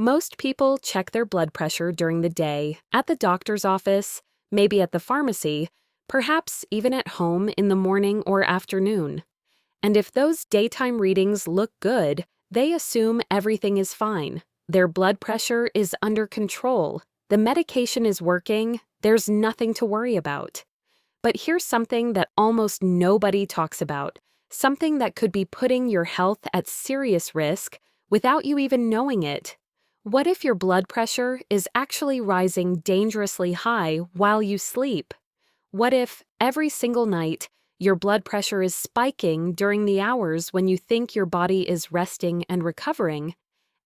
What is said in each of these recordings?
Most people check their blood pressure during the day, at the doctor's office, maybe at the pharmacy, perhaps even at home in the morning or afternoon. And if those daytime readings look good, they assume everything is fine. Their blood pressure is under control. The medication is working. There's nothing to worry about. But here's something that almost nobody talks about, something that could be putting your health at serious risk without you even knowing it. What if your blood pressure is actually rising dangerously high while you sleep? What if every single night your blood pressure is spiking during the hours when you think your body is resting and recovering?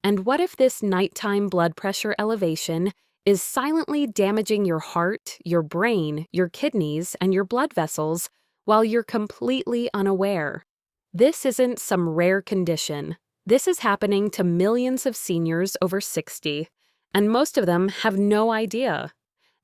And what if this nighttime blood pressure elevation is silently damaging your heart, your brain, your kidneys, and your blood vessels while you're completely unaware? This isn't some rare condition. This is happening to millions of seniors over 60, and most of them have no idea.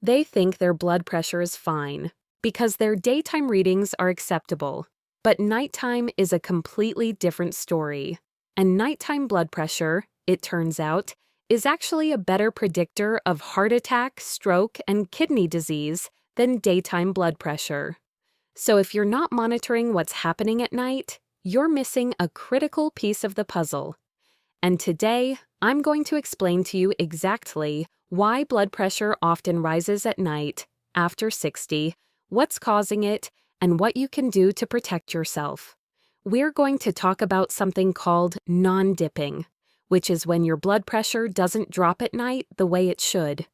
They think their blood pressure is fine because their daytime readings are acceptable. But nighttime is a completely different story. And nighttime blood pressure, it turns out, is actually a better predictor of heart attack, stroke, and kidney disease than daytime blood pressure. So if you're not monitoring what's happening at night, you're missing a critical piece of the puzzle. And today, I'm going to explain to you exactly why blood pressure often rises at night, after 60, what's causing it, and what you can do to protect yourself. We're going to talk about something called non-dipping, which is when your blood pressure doesn't drop at night the way it should.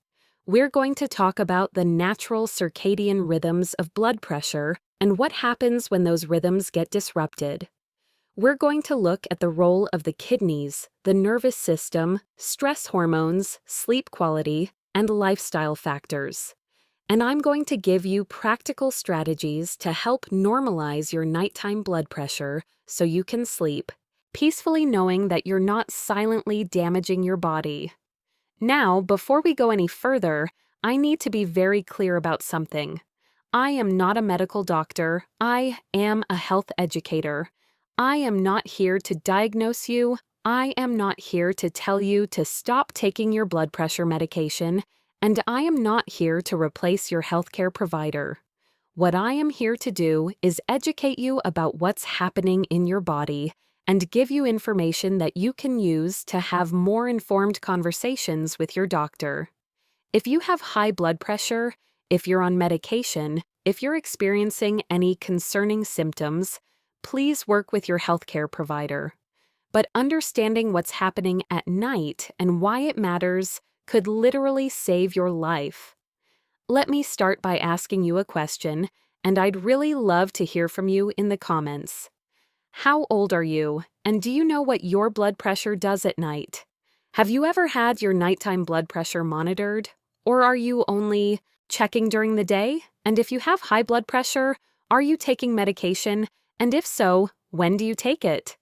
We're going to talk about the natural circadian rhythms of blood pressure and what happens when those rhythms get disrupted. We're going to look at the role of the kidneys, the nervous system, stress hormones, sleep quality, and lifestyle factors. And I'm going to give you practical strategies to help normalize your nighttime blood pressure so you can sleep, peacefully knowing that you're not silently damaging your body. Now, before we go any further, I need to be very clear about something. I am not a medical doctor. I am a health educator. I am not here to diagnose you. I am not here to tell you to stop taking your blood pressure medication, and I am not here to replace your healthcare provider. What I am here to do is educate you about what's happening in your body and give you information that you can use to have more informed conversations with your doctor. If you have high blood pressure, if you're on medication, if you're experiencing any concerning symptoms, please work with your healthcare provider. But understanding what's happening at night and why it matters could literally save your life. Let me start by asking you a question, and I'd really love to hear from you in the comments. How old are you, and do you know what your blood pressure does at night? Have you ever had your nighttime blood pressure monitored? Or are you only checking during the day? And if you have high blood pressure, are you taking medication? And if so, when do you take it?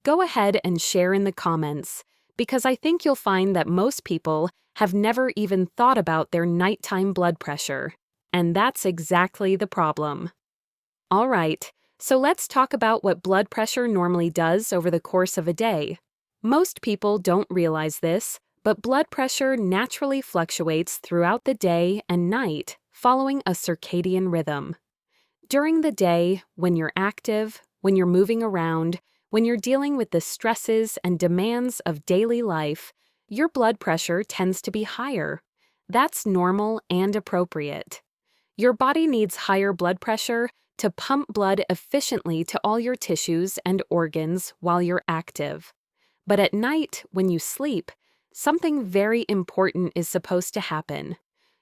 Go ahead and share in the comments, because I think you'll find that most people have never even thought about their nighttime blood pressure. And that's exactly the problem. All right, so let's talk about what blood pressure normally does over the course of a day. Most people don't realize this, but blood pressure naturally fluctuates throughout the day and night, following a circadian rhythm. During the day, when you're active, when you're moving around, when you're dealing with the stresses and demands of daily life, your blood pressure tends to be higher. That's normal and appropriate. Your body needs higher blood pressure to pump blood efficiently to all your tissues and organs while you're active. But at night, when you sleep, something very important is supposed to happen.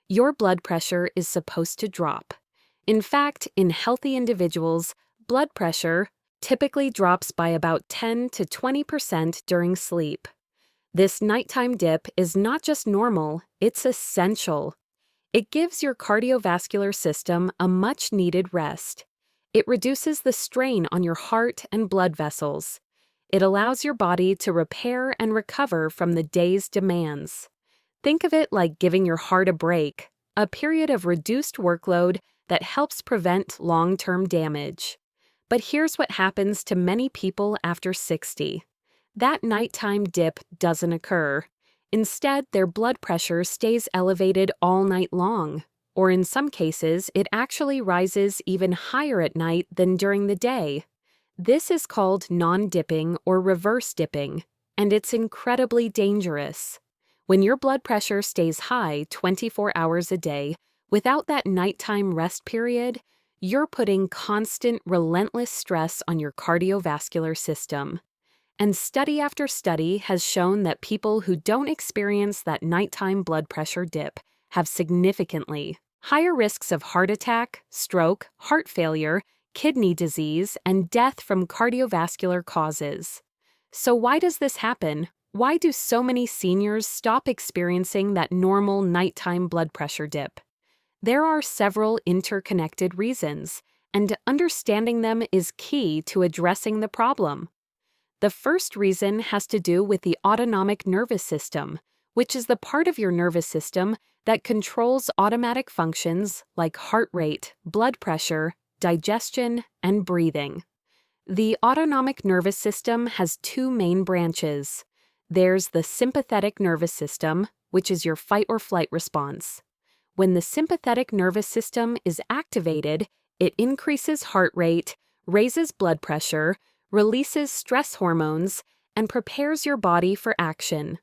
Your blood pressure is supposed to drop. In fact, in healthy individuals, blood pressure typically drops by about 10 to 20% during sleep. This nighttime dip is not just normal, it's essential. It gives your cardiovascular system a much-needed rest. It reduces the strain on your heart and blood vessels. It allows your body to repair and recover from the day's demands. Think of it like giving your heart a break, a period of reduced workload that helps prevent long-term damage. But here's what happens to many people after 60. That nighttime dip doesn't occur. Instead, their blood pressure stays elevated all night long, or in some cases, it actually rises even higher at night than during the day. This is called non-dipping or reverse dipping, and it's incredibly dangerous. When your blood pressure stays high 24 hours a day without that nighttime rest period, you're putting constant, relentless stress on your cardiovascular system. And study after study has shown that people who don't experience that nighttime blood pressure dip have significantly higher risks of heart attack, stroke, heart failure, kidney disease, and death from cardiovascular causes. So why does this happen? Why do so many seniors stop experiencing that normal nighttime blood pressure dip? There are several interconnected reasons, and understanding them is key to addressing the problem. The first reason has to do with the autonomic nervous system, which is the part of your nervous system that controls automatic functions like heart rate, blood pressure, digestion, and breathing. The autonomic nervous system has two main branches. There's the sympathetic nervous system, which is your fight or flight response. When the sympathetic nervous system is activated, it increases heart rate, raises blood pressure, releases stress hormones, and prepares your body for action.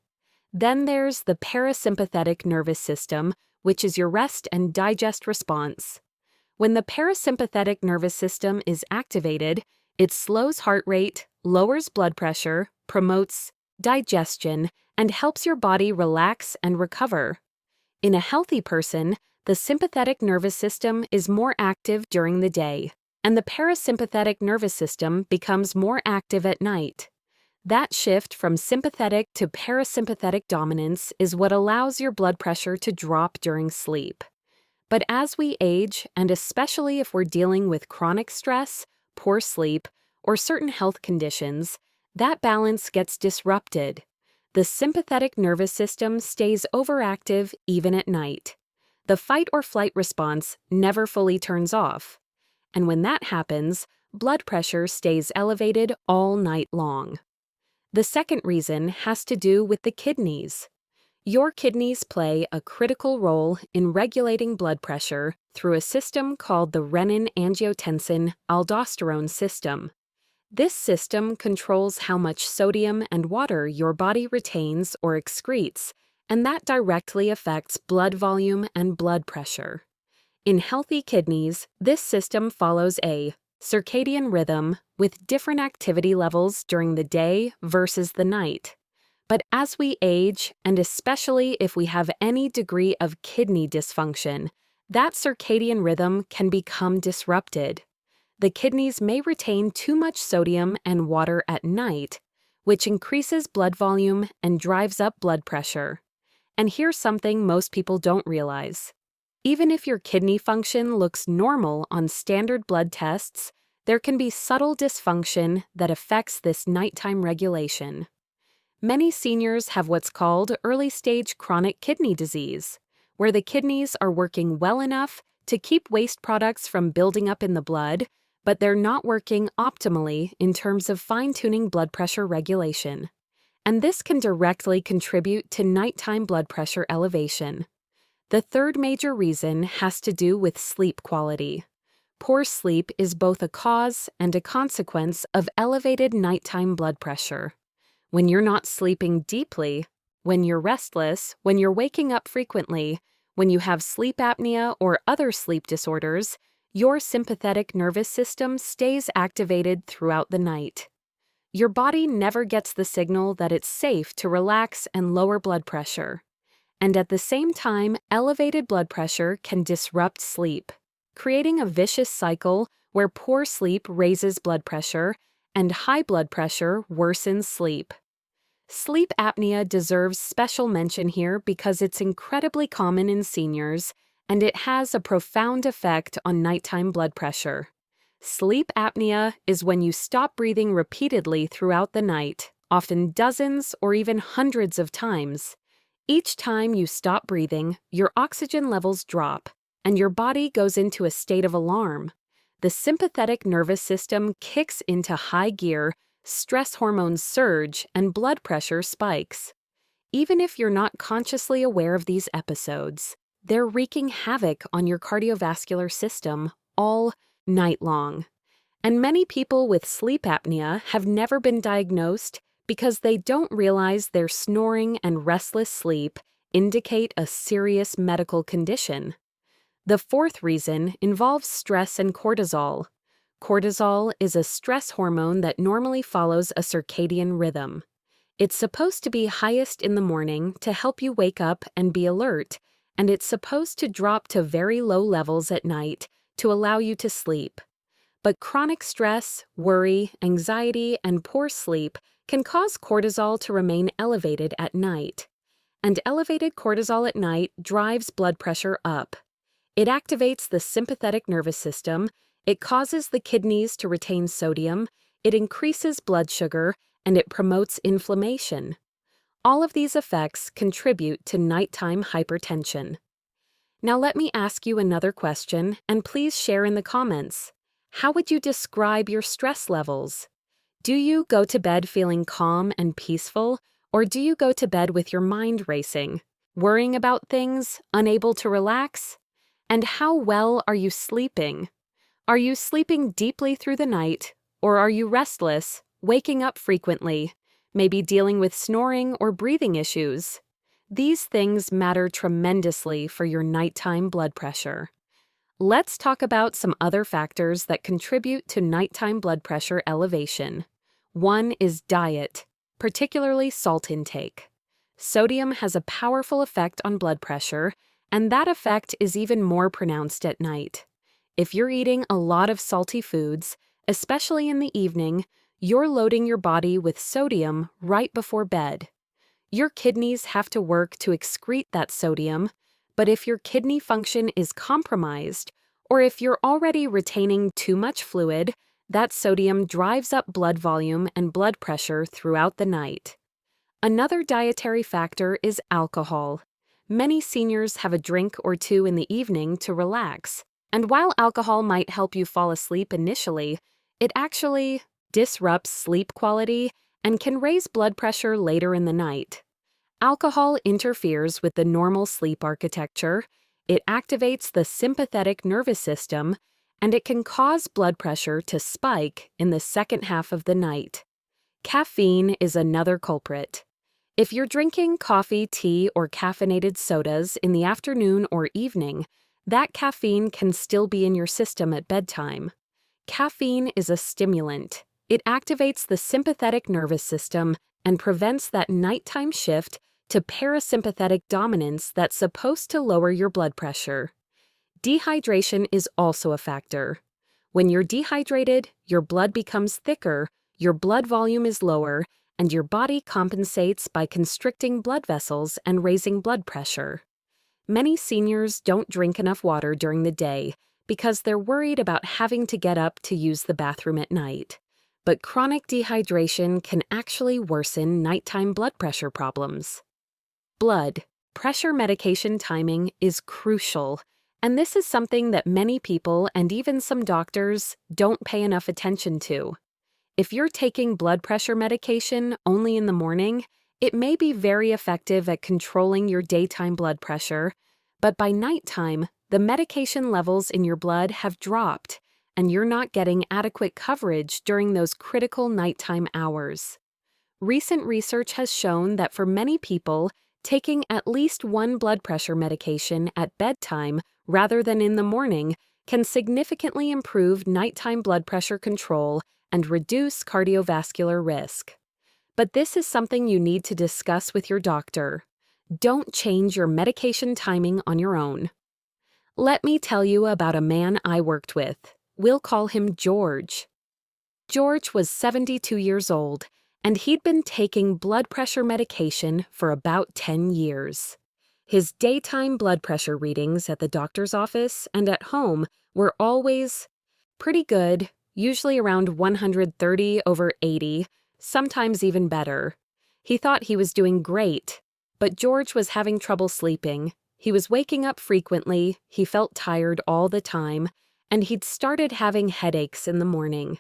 Then there's the parasympathetic nervous system, which is your rest and digest response. When the parasympathetic nervous system is activated, it slows heart rate, lowers blood pressure, promotes digestion, and helps your body relax and recover. In a healthy person, the sympathetic nervous system is more active during the day, and the parasympathetic nervous system becomes more active at night. That shift from sympathetic to parasympathetic dominance is what allows your blood pressure to drop during sleep. But as we age, and especially if we're dealing with chronic stress, poor sleep, or certain health conditions, that balance gets disrupted. The sympathetic nervous system stays overactive even at night. The fight or flight response never fully turns off. And when that happens, blood pressure stays elevated all night long. The second reason has to do with the kidneys. Your kidneys play a critical role in regulating blood pressure through a system called the renin-angiotensin-aldosterone system. This system controls how much sodium and water your body retains or excretes, and that directly affects blood volume and blood pressure. In healthy kidneys, this system follows a circadian rhythm with different activity levels during the day versus the night. But as we age, and especially if we have any degree of kidney dysfunction, that circadian rhythm can become disrupted. The kidneys may retain too much sodium and water at night, which increases blood volume and drives up blood pressure. And here's something most people don't realize. Even if your kidney function looks normal on standard blood tests, there can be subtle dysfunction that affects this nighttime regulation. Many seniors have what's called early-stage chronic kidney disease, where the kidneys are working well enough to keep waste products from building up in the blood, but they're not working optimally in terms of fine-tuning blood pressure regulation. And this can directly contribute to nighttime blood pressure elevation. The third major reason has to do with sleep quality. Poor sleep is both a cause and a consequence of elevated nighttime blood pressure. When you're not sleeping deeply, when you're restless, when you're waking up frequently, when you have sleep apnea or other sleep disorders, your sympathetic nervous system stays activated throughout the night. Your body never gets the signal that it's safe to relax and lower blood pressure. And at the same time, elevated blood pressure can disrupt sleep, creating a vicious cycle where poor sleep raises blood pressure and high blood pressure worsens sleep. Sleep apnea deserves special mention here because it's incredibly common in seniors, and it has a profound effect on nighttime blood pressure. Sleep apnea is when you stop breathing repeatedly throughout the night, often dozens or even hundreds of times. Each time you stop breathing, your oxygen levels drop, and your body goes into a state of alarm. The sympathetic nervous system kicks into high gear, stress hormones surge, and blood pressure spikes. Even if you're not consciously aware of these episodes, they're wreaking havoc on your cardiovascular system all night long. And many people with sleep apnea have never been diagnosed because they don't realize their snoring and restless sleep indicate a serious medical condition. The fourth reason involves stress and cortisol. Cortisol is a stress hormone that normally follows a circadian rhythm. It's supposed to be highest in the morning to help you wake up and be alert, and it's supposed to drop to very low levels at night to allow you to sleep. But chronic stress, worry, anxiety, and poor sleep can cause cortisol to remain elevated at night. And elevated cortisol at night drives blood pressure up. It activates the sympathetic nervous system, it causes the kidneys to retain sodium, it increases blood sugar, and it promotes inflammation. All of these effects contribute to nighttime hypertension. Now let me ask you another question, and please share in the comments. How would you describe your stress levels? Do you go to bed feeling calm and peaceful, or do you go to bed with your mind racing, worrying about things, unable to relax? And how well are you sleeping? Are you sleeping deeply through the night, or are you restless, waking up frequently, maybe dealing with snoring or breathing issues? These things matter tremendously for your nighttime blood pressure. Let's talk about some other factors that contribute to nighttime blood pressure elevation. One is diet, particularly salt intake. Sodium has a powerful effect on blood pressure, and that effect is even more pronounced at night. If you're eating a lot of salty foods, especially in the evening, you're loading your body with sodium right before bed. Your kidneys have to work to excrete that sodium, but if your kidney function is compromised, or if you're already retaining too much fluid, that sodium drives up blood volume and blood pressure throughout the night. Another dietary factor is alcohol. Many seniors have a drink or two in the evening to relax, and while alcohol might help you fall asleep initially, it actually disrupts sleep quality and can raise blood pressure later in the night. Alcohol interferes with the normal sleep architecture, it activates the sympathetic nervous system, and it can cause blood pressure to spike in the second half of the night. Caffeine is another culprit. If you're drinking coffee, tea, or caffeinated sodas in the afternoon or evening, that caffeine can still be in your system at bedtime. Caffeine is a stimulant. It activates the sympathetic nervous system and prevents that nighttime shift to parasympathetic dominance that's supposed to lower your blood pressure. Dehydration is also a factor. When you're dehydrated, your blood becomes thicker, your blood volume is lower, and your body compensates by constricting blood vessels and raising blood pressure. Many seniors don't drink enough water during the day because they're worried about having to get up to use the bathroom at night. But chronic dehydration can actually worsen nighttime blood pressure problems. Blood pressure medication timing is crucial, and this is something that many people and even some doctors don't pay enough attention to. If you're taking blood pressure medication only in the morning, it may be very effective at controlling your daytime blood pressure, but by nighttime, the medication levels in your blood have dropped, and you're not getting adequate coverage during those critical nighttime hours. Recent research has shown that for many people, taking at least one blood pressure medication at bedtime rather than in the morning can significantly improve nighttime blood pressure control and reduce cardiovascular risk. But this is something you need to discuss with your doctor. Don't change your medication timing on your own. Let me tell you about a man I worked with. We'll call him George. George was 72 years old, and he'd been taking blood pressure medication for about 10 years. His daytime blood pressure readings at the doctor's office and at home were always pretty good, usually around 130/80, sometimes even better. He thought he was doing great, but George was having trouble sleeping. He was waking up frequently, he felt tired all the time, and he'd started having headaches in the morning.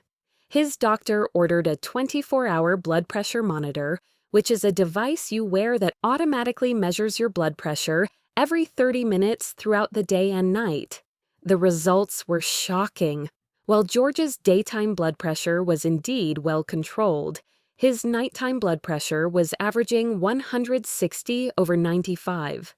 His doctor ordered a 24-hour blood pressure monitor, which is a device you wear that automatically measures your blood pressure every 30 minutes throughout the day and night. The results were shocking. While George's daytime blood pressure was indeed well controlled, his nighttime blood pressure was averaging 160/95.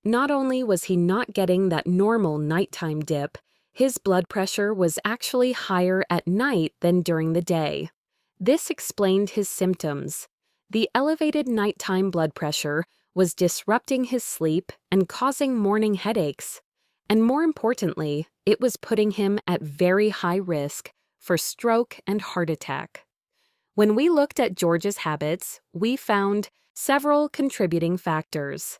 Not only was he not getting that normal nighttime dip, his blood pressure was actually higher at night than during the day. This explained his symptoms. The elevated nighttime blood pressure was disrupting his sleep and causing morning headaches. And more importantly, it was putting him at very high risk for stroke and heart attack. When we looked at George's habits, we found several contributing factors.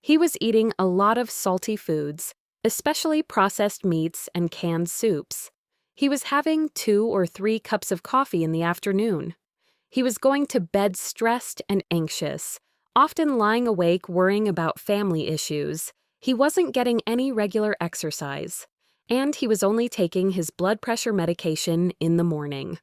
He was eating a lot of salty foods, especially processed meats and canned soups. He was having 2 or 3 cups of coffee in the afternoon. He was going to bed stressed and anxious, often lying awake worrying about family issues. He wasn't getting any regular exercise, and he was only taking his blood pressure medication in the morning.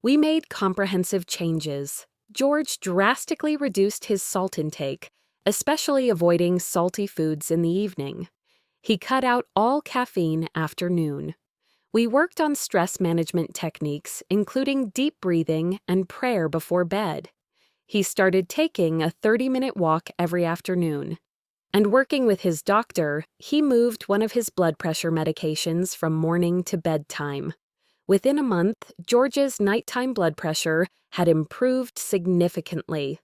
We made comprehensive changes. George drastically reduced his salt intake, especially avoiding salty foods in the evening. He cut out all caffeine after noon. We worked on stress management techniques, including deep breathing and prayer before bed. He started taking a 30-minute walk every afternoon. And working with his doctor, he moved one of his blood pressure medications from morning to bedtime. Within a month, George's nighttime blood pressure had improved significantly.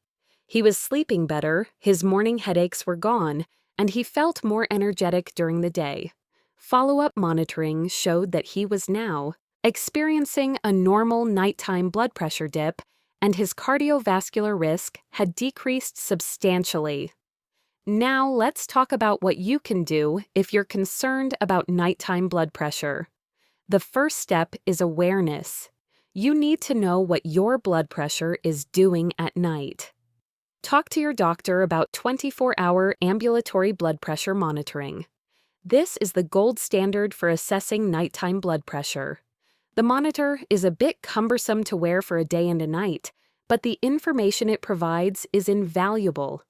He was sleeping better, his morning headaches were gone, and he felt more energetic during the day. Follow-up monitoring showed that he was now experiencing a normal nighttime blood pressure dip, and his cardiovascular risk had decreased substantially. Now let's talk about what you can do if you're concerned about nighttime blood pressure. The first step is awareness. You need to know what your blood pressure is doing at night. Talk to your doctor about 24-hour ambulatory blood pressure monitoring. This is the gold standard for assessing nighttime blood pressure. The monitor is a bit cumbersome to wear for a day and a night, but the information it provides is invaluable.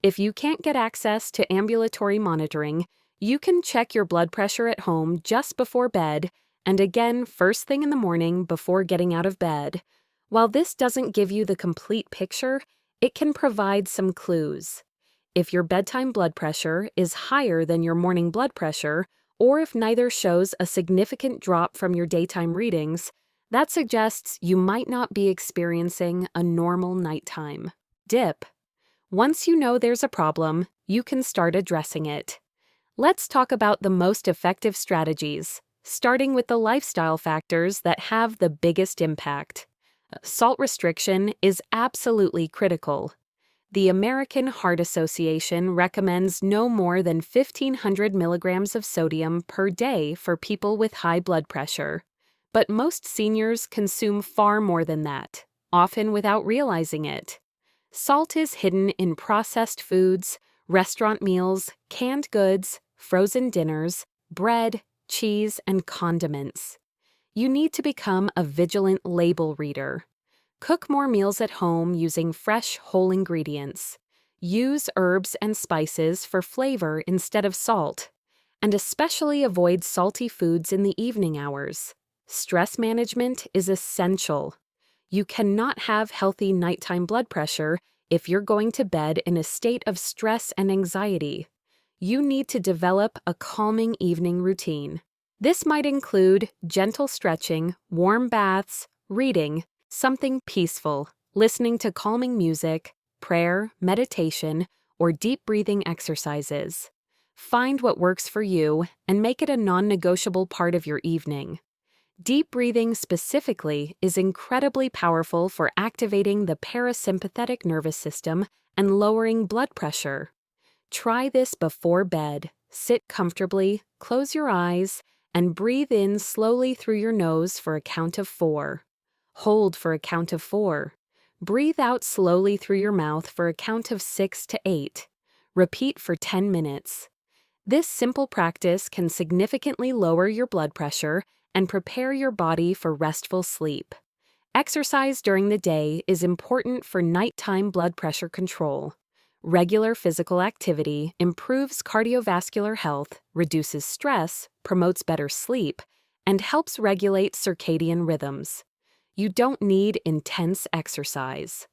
If you can't get access to ambulatory monitoring, you can check your blood pressure at home just before bed and again first thing in the morning before getting out of bed. While this doesn't give you the complete picture, it can provide some clues. If your bedtime blood pressure is higher than your morning blood pressure, or if neither shows a significant drop from your daytime readings, that suggests you might not be experiencing a normal nighttime dip. Once you know there's a problem, you can start addressing it. Let's talk about the most effective strategies, starting with the lifestyle factors that have the biggest impact. Salt restriction is absolutely critical. The American Heart Association recommends no more than 1,500 milligrams of sodium per day for people with high blood pressure, but most seniors consume far more than that, often without realizing it. Salt is hidden in processed foods, restaurant meals, canned goods, frozen dinners, bread, cheese, and condiments. You need to become a vigilant label reader. Cook more meals at home using fresh, whole ingredients. Use herbs and spices for flavor instead of salt. And especially avoid salty foods in the evening hours. Stress management is essential. You cannot have healthy nighttime blood pressure if you're going to bed in a state of stress and anxiety. You need to develop a calming evening routine. This might include gentle stretching, warm baths, reading, something peaceful, listening to calming music, prayer, meditation, or deep breathing exercises. Find what works for you and make it a non-negotiable part of your evening. Deep breathing specifically is incredibly powerful for activating the parasympathetic nervous system and lowering blood pressure. Try this before bed. Sit comfortably, close your eyes, and breathe in slowly through your nose for a count of 4. Hold for a count of 4. Breathe out slowly through your mouth for a count of 6 to 8. Repeat for 10 minutes. This simple practice can significantly lower your blood pressure and prepare your body for restful sleep. Exercise during the day is important for nighttime blood pressure control. Regular physical activity improves cardiovascular health, reduces stress, promotes better sleep, and helps regulate circadian rhythms. You don't need intense exercise.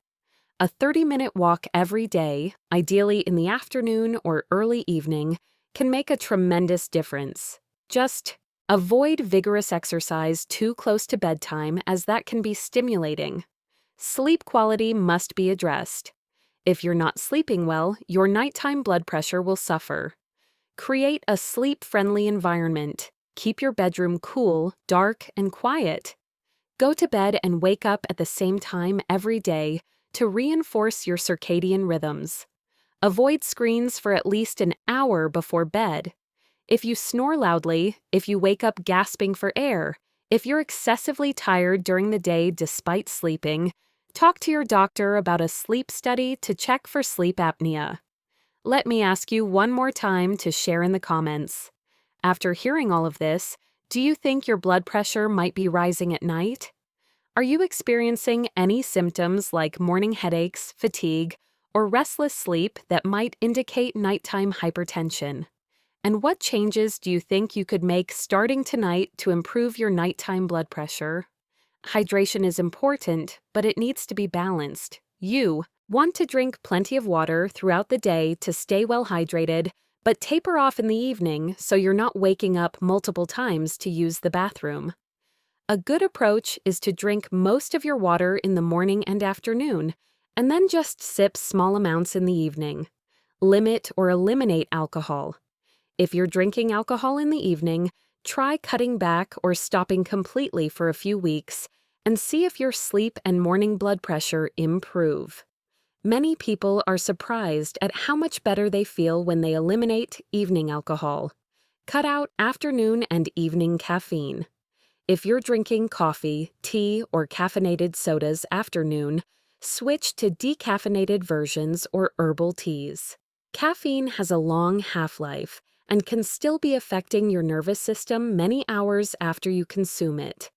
A 30-minute walk every day, ideally in the afternoon or early evening, can make a tremendous difference. Just avoid vigorous exercise too close to bedtime, as that can be stimulating. Sleep quality must be addressed. If you're not sleeping well, your nighttime blood pressure will suffer. Create a sleep-friendly environment. Keep your bedroom cool, dark, and quiet. Go to bed and wake up at the same time every day to reinforce your circadian rhythms. Avoid screens for at least an hour before bed. If you snore loudly, if you wake up gasping for air, if you're excessively tired during the day despite sleeping, talk to your doctor about a sleep study to check for sleep apnea. Let me ask you one more time to share in the comments. After hearing all of this, do you think your blood pressure might be rising at night? Are you experiencing any symptoms like morning headaches, fatigue, or restless sleep that might indicate nighttime hypertension? And what changes do you think you could make starting tonight to improve your nighttime blood pressure? Hydration is important, but it needs to be balanced. You want to drink plenty of water throughout the day to stay well hydrated, but taper off in the evening so you're not waking up multiple times to use the bathroom. A good approach is to drink most of your water in the morning and afternoon, and then just sip small amounts in the evening. Limit or eliminate alcohol. If you're drinking alcohol in the evening, try cutting back or stopping completely for a few weeks and see if your sleep and morning blood pressure improve. Many people are surprised at how much better they feel when they eliminate evening alcohol. Cut out afternoon and evening caffeine. If you're drinking coffee, tea, or caffeinated sodas afternoon, switch to decaffeinated versions or herbal teas. Caffeine has a long half-life and can still be affecting your nervous system many hours after you consume it.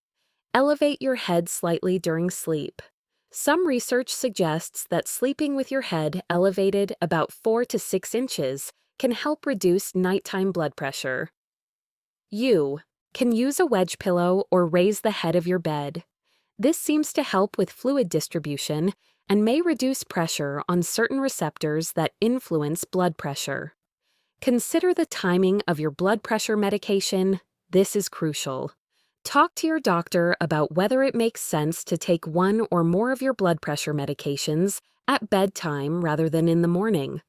Elevate your head slightly during sleep. Some research suggests that sleeping with your head elevated about 4 to 6 inches can help reduce nighttime blood pressure. You can use a wedge pillow or raise the head of your bed. This seems to help with fluid distribution and may reduce pressure on certain receptors that influence blood pressure. Consider the timing of your blood pressure medication. This is crucial. Talk to your doctor about whether it makes sense to take one or more of your blood pressure medications at bedtime rather than in the morning.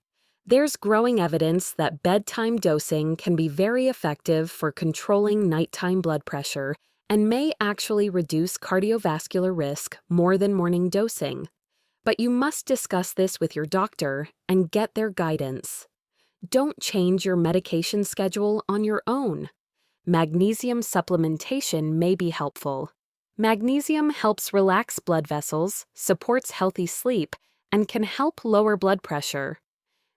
There's growing evidence that bedtime dosing can be very effective for controlling nighttime blood pressure and may actually reduce cardiovascular risk more than morning dosing. But you must discuss this with your doctor and get their guidance. Don't change your medication schedule on your own. Magnesium supplementation may be helpful. Magnesium helps relax blood vessels, supports healthy sleep, and can help lower blood pressure.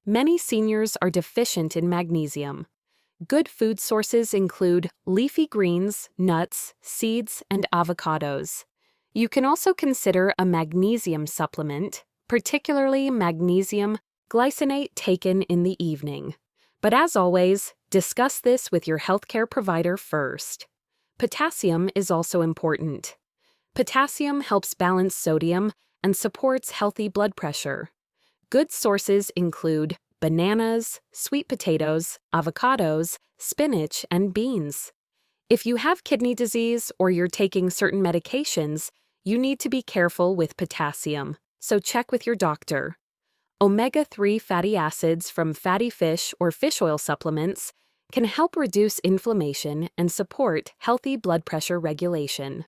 Many seniors are deficient in magnesium. Good food sources include leafy greens, nuts, seeds, and avocados. You can also consider a magnesium supplement, particularly magnesium glycinate taken in the evening. But as always, discuss this with your healthcare provider first. Potassium is also important. Potassium helps balance sodium and supports healthy blood pressure. Good sources include bananas, sweet potatoes, avocados, spinach, and beans. If you have kidney disease or you're taking certain medications, you need to be careful with potassium, so check with your doctor. Omega-3 fatty acids from fatty fish or fish oil supplements can help reduce inflammation and support healthy blood pressure regulation.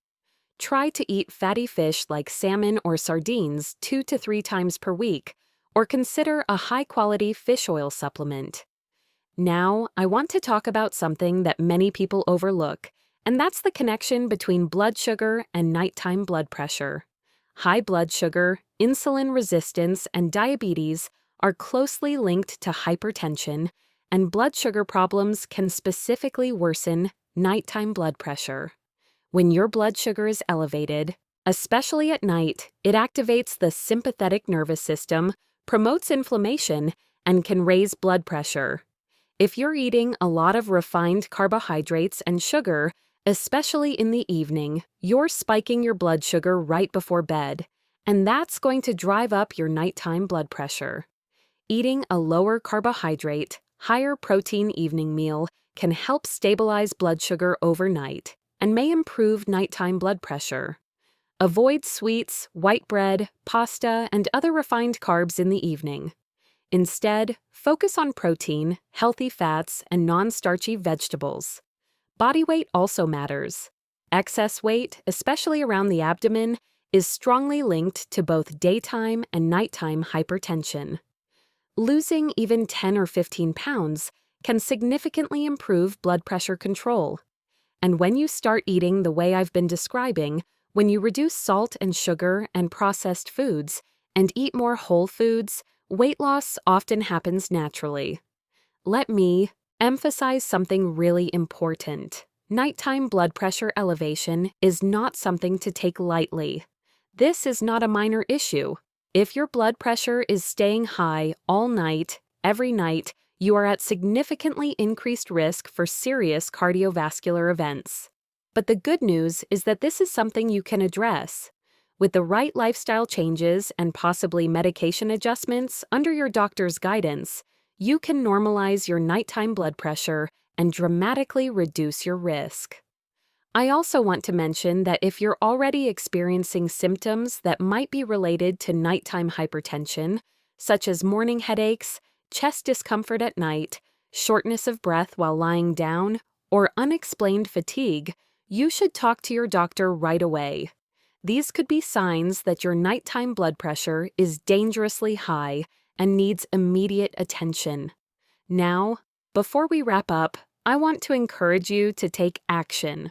Try to eat fatty fish like salmon or sardines 2 to 3 times per week, or consider a high-quality fish oil supplement. Now, I want to talk about something that many people overlook, and that's the connection between blood sugar and nighttime blood pressure. High blood sugar, insulin resistance, and diabetes are closely linked to hypertension, and blood sugar problems can specifically worsen nighttime blood pressure. When your blood sugar is elevated, Especially at night, it activates the sympathetic nervous system, promotes inflammation, and can raise blood pressure. If you're eating a lot of refined carbohydrates and sugar, especially in the evening, you're spiking your blood sugar right before bed, and that's going to drive up your nighttime blood pressure. Eating a lower carbohydrate, higher protein evening meal can help stabilize blood sugar overnight and may improve nighttime blood pressure. Avoid sweets, white bread, pasta, and other refined carbs in the evening. Instead, focus on protein, healthy fats, and non-starchy vegetables. Body weight also matters. Excess weight, especially around the abdomen, is strongly linked to both daytime and nighttime hypertension. Losing even 10 or 15 pounds can significantly improve blood pressure control. And when you start eating the way I've been describing, when you reduce salt and sugar and processed foods and eat more whole foods, weight loss often happens naturally. Let me emphasize something really important. Nighttime blood pressure elevation is not something to take lightly. This is not a minor issue. If your blood pressure is staying high all night, every night, you are at significantly increased risk for serious cardiovascular events. But the good news is that this is something you can address. With the right lifestyle changes and possibly medication adjustments under your doctor's guidance, you can normalize your nighttime blood pressure and dramatically reduce your risk. I also want to mention that if you're already experiencing symptoms that might be related to nighttime hypertension, such as morning headaches, chest discomfort at night, shortness of breath while lying down, or unexplained fatigue, you should talk to your doctor right away. These could be signs that your nighttime blood pressure is dangerously high and needs immediate attention. Now, before we wrap up, I want to encourage you to take action.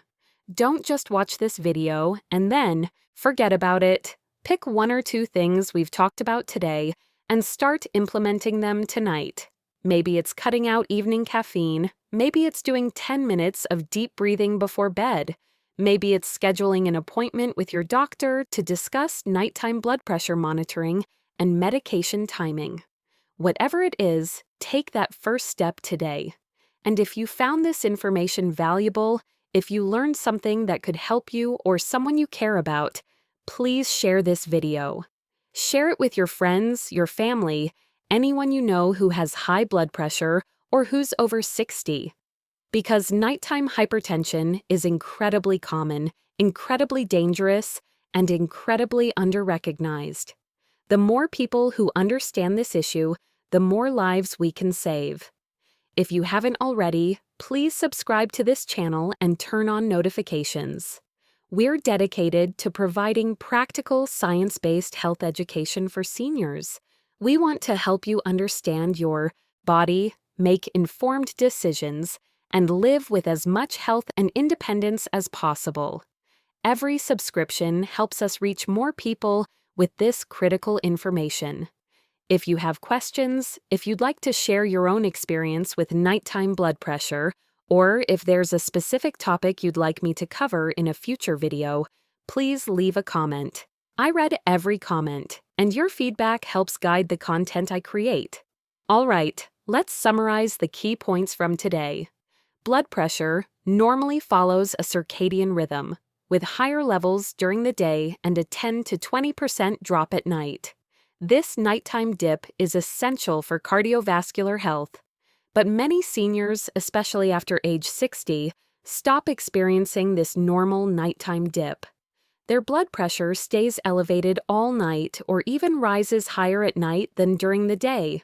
Don't just watch this video and then forget about it. Pick one or two things we've talked about today and start implementing them tonight. Maybe it's cutting out evening caffeine. Maybe it's doing 10 minutes of deep breathing before bed. Maybe it's scheduling an appointment with your doctor to discuss nighttime blood pressure monitoring and medication timing. Whatever it is, take that first step today. And if you found this information valuable, if you learned something that could help you or someone you care about, please share this video. Share it with your friends, your family, anyone you know who has high blood pressure or who's over 60. Because nighttime hypertension is incredibly common, incredibly dangerous, and incredibly underrecognized. The more people who understand this issue, the more lives we can save. If you haven't already, please subscribe to this channel and turn on notifications. We're dedicated to providing practical, science-based health education for seniors. We want to help you understand your body, make informed decisions, and live with as much health and independence as possible. Every subscription helps us reach more people with this critical information. If you have questions, if you'd like to share your own experience with nighttime blood pressure, or if there's a specific topic you'd like me to cover in a future video, please leave a comment. I read every comment, and your feedback helps guide the content I create. All right, let's summarize the key points from today. Blood pressure normally follows a circadian rhythm, with higher levels during the day and a 10 to 20% drop at night. This nighttime dip is essential for cardiovascular health, but many seniors, especially after age 60, stop experiencing this normal nighttime dip. Their blood pressure stays elevated all night or even rises higher at night than during the day.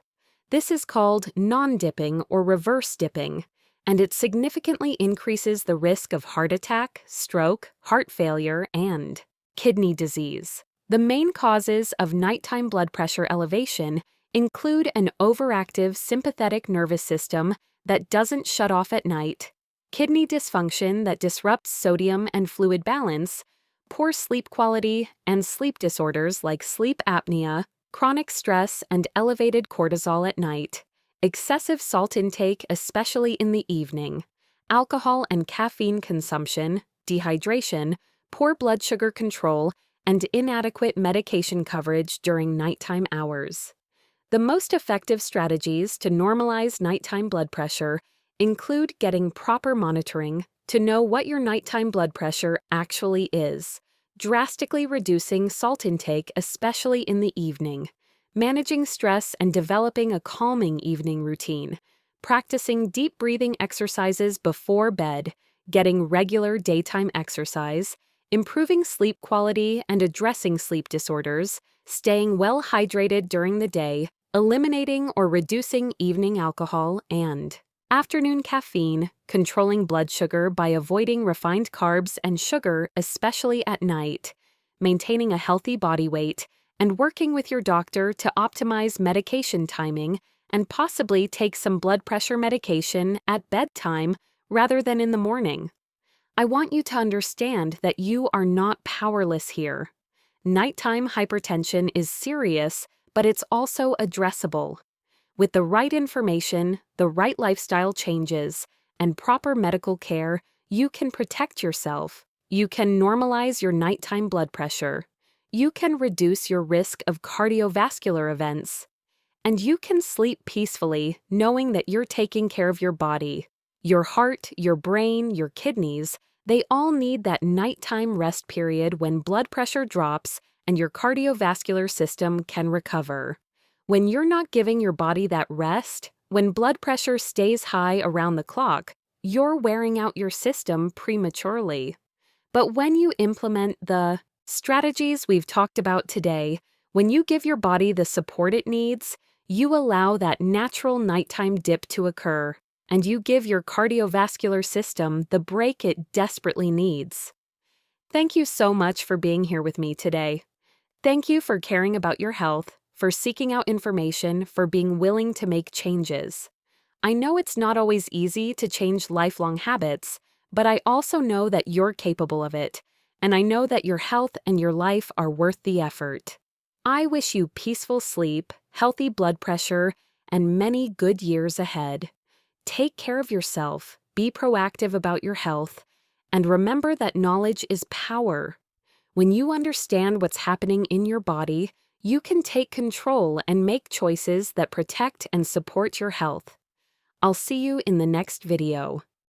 This is called non-dipping or reverse dipping, and it significantly increases the risk of heart attack, stroke, heart failure, and kidney disease. The main causes of nighttime blood pressure elevation include an overactive sympathetic nervous system that doesn't shut off at night, kidney dysfunction that disrupts sodium and fluid balance, poor sleep quality, and sleep disorders like sleep apnea, chronic stress, and elevated cortisol at night, excessive salt intake, especially in the evening, alcohol and caffeine consumption, dehydration, poor blood sugar control, and inadequate medication coverage during nighttime hours. The most effective strategies to normalize nighttime blood pressure include getting proper monitoring to know what your nighttime blood pressure actually is, drastically reducing salt intake, especially in the evening, managing stress and developing a calming evening routine, practicing deep breathing exercises before bed, getting regular daytime exercise, improving sleep quality and addressing sleep disorders, staying well hydrated during the day, eliminating or reducing evening alcohol and afternoon caffeine, controlling blood sugar by avoiding refined carbs and sugar, especially at night, maintaining a healthy body weight, and working with your doctor to optimize medication timing and possibly take some blood pressure medication at bedtime rather than in the morning. I want you to understand that you are not powerless here. Nighttime hypertension is serious, but it's also addressable. With the right information, the right lifestyle changes, and proper medical care, you can protect yourself. You can normalize your nighttime blood pressure. You can reduce your risk of cardiovascular events. And you can sleep peacefully knowing that you're taking care of your body. Your heart, your brain, your kidneys, they all need that nighttime rest period when blood pressure drops and your cardiovascular system can recover. When you're not giving your body that rest, when blood pressure stays high around the clock, you're wearing out your system prematurely. But when you implement the strategies we've talked about today, when you give your body the support it needs, you allow that natural nighttime dip to occur, and you give your cardiovascular system the break it desperately needs. Thank you so much for being here with me today. Thank you for caring about your health, for seeking out information, for being willing to make changes. I know it's not always easy to change lifelong habits, but I also know that you're capable of it, and I know that your health and your life are worth the effort. I wish you peaceful sleep, healthy blood pressure, and many good years ahead. Take care of yourself, be proactive about your health, and remember that knowledge is power. When you understand what's happening in your body, you can take control and make choices that protect and support your health. I'll see you in the next video.